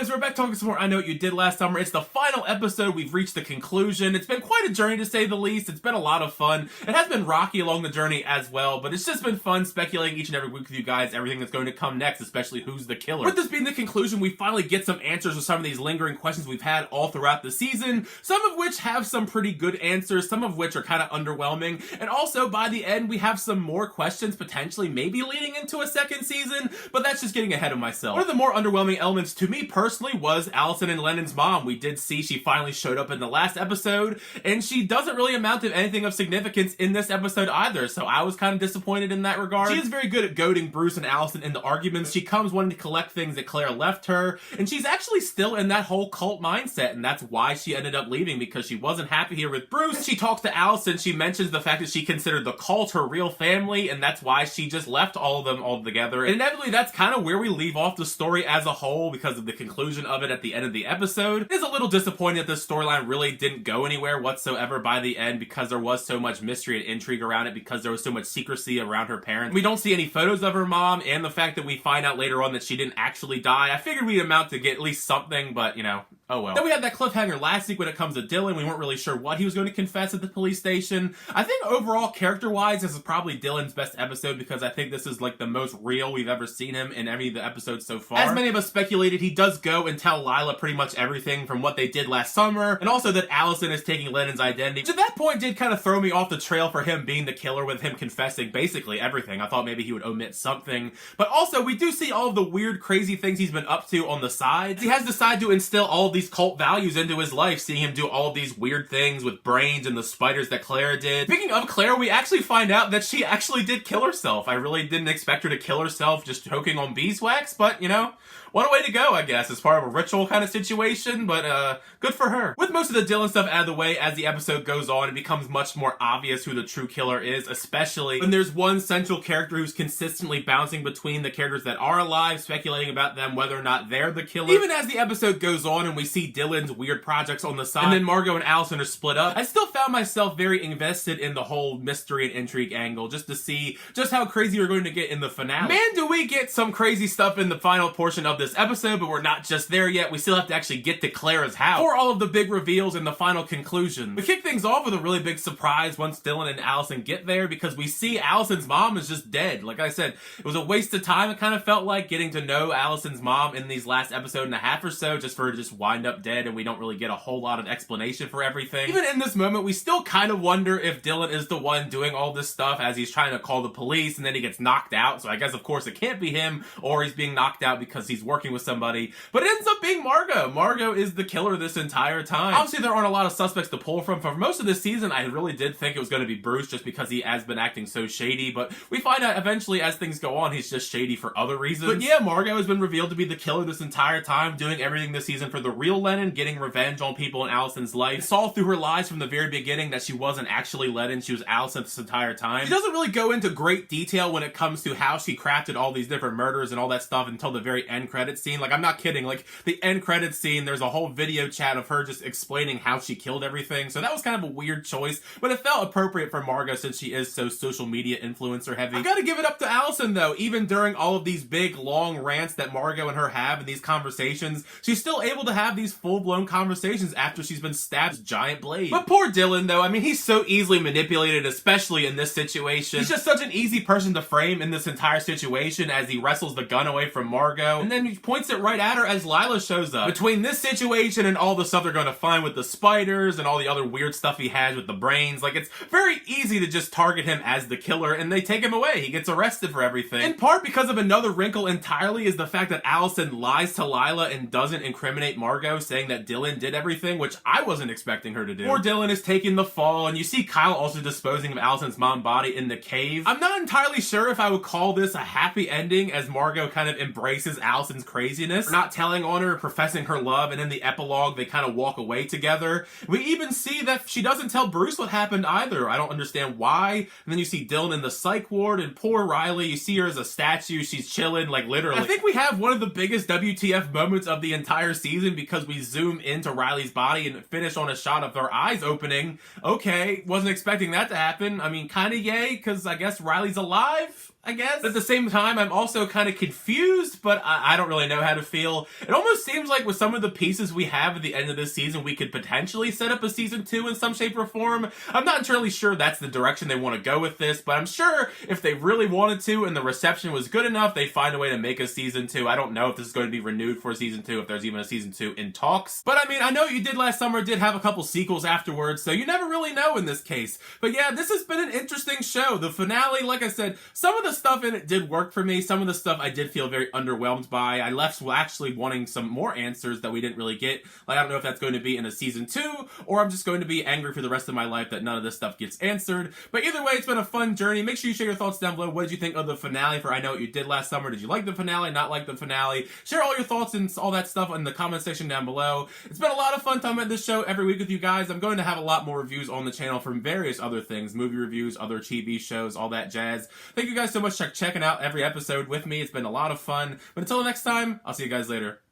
boys, we're back talking some more I Know What You Did Last Summer. It's the final episode. We've reached the conclusion. It's been quite a journey to say the least. It's been a lot of fun. It has been rocky along the journey as well, but it's just been fun speculating each and every week with you guys everything that's going to come next, especially who's the killer. With this being the conclusion, we finally get some answers to some of these lingering questions we've had all throughout the season, some of which have some pretty good answers, some of which are kind of underwhelming, and also by the end we have some more questions potentially maybe leading into a second season, but that's just getting ahead of myself. One of the more underwhelming elements to me personally was Allison and Lennon's mom. We did see she finally showed up in the last episode, and she doesn't really amount to anything of significance in this episode either, so I was kind of disappointed in that regard. She is very good at goading Bruce and Allison into arguments. She comes wanting to collect things that Claire left her, and she's actually still in that whole cult mindset, and that's why she ended up leaving, because she wasn't happy here with Bruce. She talks to Allison, she mentions the fact that she considered the cult her real family, and that's why she just left all of them all together. And inevitably that's kind of where we leave off the story as a whole because of the conclusion of it at the end of the episode. It is a little disappointing that this storyline really didn't go anywhere whatsoever by the end, because there was so much mystery and intrigue around it, because there was so much secrecy around her parents. We don't see any photos of her mom, and the fact that we find out later on that she didn't actually die. I figured we'd amount to get at least something, but you know, oh well. Then we had that cliffhanger last week when it comes to Dylan. We weren't really sure what he was going to confess at the police station. I think overall, character-wise, this is probably Dylan's best episode, because I think this is like the most real we've ever seen him in any of the episodes so far. As many of us speculated, he does go and tell Lila pretty much everything from what they did last summer, and also that Allison is taking Lennon's identity, which at that point did kind of throw me off the trail for him being the killer, with him confessing basically everything. I thought maybe he would omit something, but also we do see all of the weird, crazy things he's been up to on the sides. He has decided to instill all of these cult values into his life, seeing him do all of these weird things with brains and the spiders that Claire did. Speaking of Claire, we actually find out that she actually did kill herself. I really didn't expect her to kill herself just choking on beeswax, but you know, what a way to go, I guess, as part of a ritual kind of situation, but good for her. With most of the Dylan stuff out of the way, as the episode goes on, it becomes much more obvious who the true killer is, especially when there's one central character who's consistently bouncing between the characters that are alive, speculating about them, whether or not they're the killer. Even as the episode goes on and we see Dylan's weird projects on the side, and then Margot and Allison are split up, I still found myself very invested in the whole mystery and intrigue angle, just to see just how crazy we're going to get in the finale. Man, do we get some crazy stuff in the final portion of this episode, but we're not just there yet. We still have to actually get to Clara's house for all of the big reveals and the final conclusion. We kick things off with a really big surprise once Dylan and Allison get there, because we see Allison's mom is just dead. Like I said, it was a waste of time. It kind of felt like getting to know Allison's mom in these last episode and a half or so, just for her to just wind up dead, and we don't really get a whole lot of explanation for everything. Even in this moment, we still kind of wonder if Dylan is the one doing all this stuff, as he's trying to call the police and then he gets knocked out. So I guess of course it can't be him, or he's being knocked out because he's working with somebody, but it ends up being Margot. Margot is the killer this entire time. Obviously there aren't a lot of suspects to pull from. For most of this season, I really did think it was going to be Bruce, just because he has been acting so shady, but we find out eventually as things go on, he's just shady for other reasons. But yeah, Margot has been revealed to be the killer this entire time, doing everything this season for the real Lennon, getting revenge on people in Allison's life. We saw through her lies from the very beginning that she wasn't actually Lennon, she was Allison this entire time. She doesn't really go into great detail when it comes to how she crafted all these different murders and all that stuff until the very end credits scene. Like, I'm not kidding, like the end credits scene, there's a whole video chat of her just explaining how she killed everything, so that was kind of a weird choice, but it felt appropriate for Margot since she is so social media influencer heavy. I gotta give it up to Allison though. Even during all of these big long rants that Margot and her have in these conversations, she's still able to have these full-blown conversations after she's been stabbed with a giant blade. But poor Dylan though, I mean, he's so easily manipulated, especially in this situation. He's just such an easy person to frame in this entire situation, as he wrestles the gun away from Margot and then he points it right at her as Lila shows up. Between this situation and all the stuff they're going to find with the spiders and all the other weird stuff he has with the brains, like, it's very easy to just target him as the killer, and they take him away. He gets arrested for everything. In part because of another wrinkle entirely is the fact that Allison lies to Lila and doesn't incriminate Margot, saying that Dylan did everything, which I wasn't expecting her to do. Poor Dylan is taking the fall, and you see Kyle also disposing of Allison's mom body in the cave. I'm not entirely sure if I would call this a happy ending, as Margot kind of embraces Allison's craziness for not telling on her, professing her love, and in the epilogue they kind of walk away together. We even see that she doesn't tell Bruce what happened either. I don't understand why. And then you see Dylan in the psych ward, and poor Riley, you see her as a statue, she's chilling, like literally. I think we have one of the biggest WTF moments of the entire season, because we zoom into Riley's body and finish on a shot of her eyes opening. Okay, wasn't expecting that to happen. I mean, kinda yay, because I guess Riley's alive? I guess. At the same time, I'm also kind of confused, but I don't really know how to feel. It almost seems like with some of the pieces we have at the end of this season, we could potentially set up a season 2 in some shape or form. I'm not entirely sure that's the direction they want to go with this, but I'm sure if they really wanted to and the reception was good enough, they'd find a way to make a season 2. I don't know if this is going to be renewed for season 2, if there's even a season 2 in talks. But I mean, I know What You Did Last Summer did have a couple sequels afterwards, so you never really know in this case. But yeah, this has been an interesting show. The finale, like I said, some of the stuff in it did work for me. Some of the stuff I did feel very underwhelmed by. I left actually wanting some more answers that we didn't really get. Like, I don't know if that's going to be in a season 2, or I'm just going to be angry for the rest of my life that none of this stuff gets answered. But either way, it's been a fun journey. Make sure you share your thoughts down below. What did you think of the finale for I Know What You Did Last Summer? Did you like the finale, not like the finale? Share all your thoughts and all that stuff in the comment section down below. It's been a lot of fun talking about this show every week with you guys. I'm going to have a lot more reviews on the channel from various other things, movie reviews, other TV shows, all that jazz. Thank you guys so much for checking out every episode with me. It's been a lot of fun. But until next time, I'll see you guys later.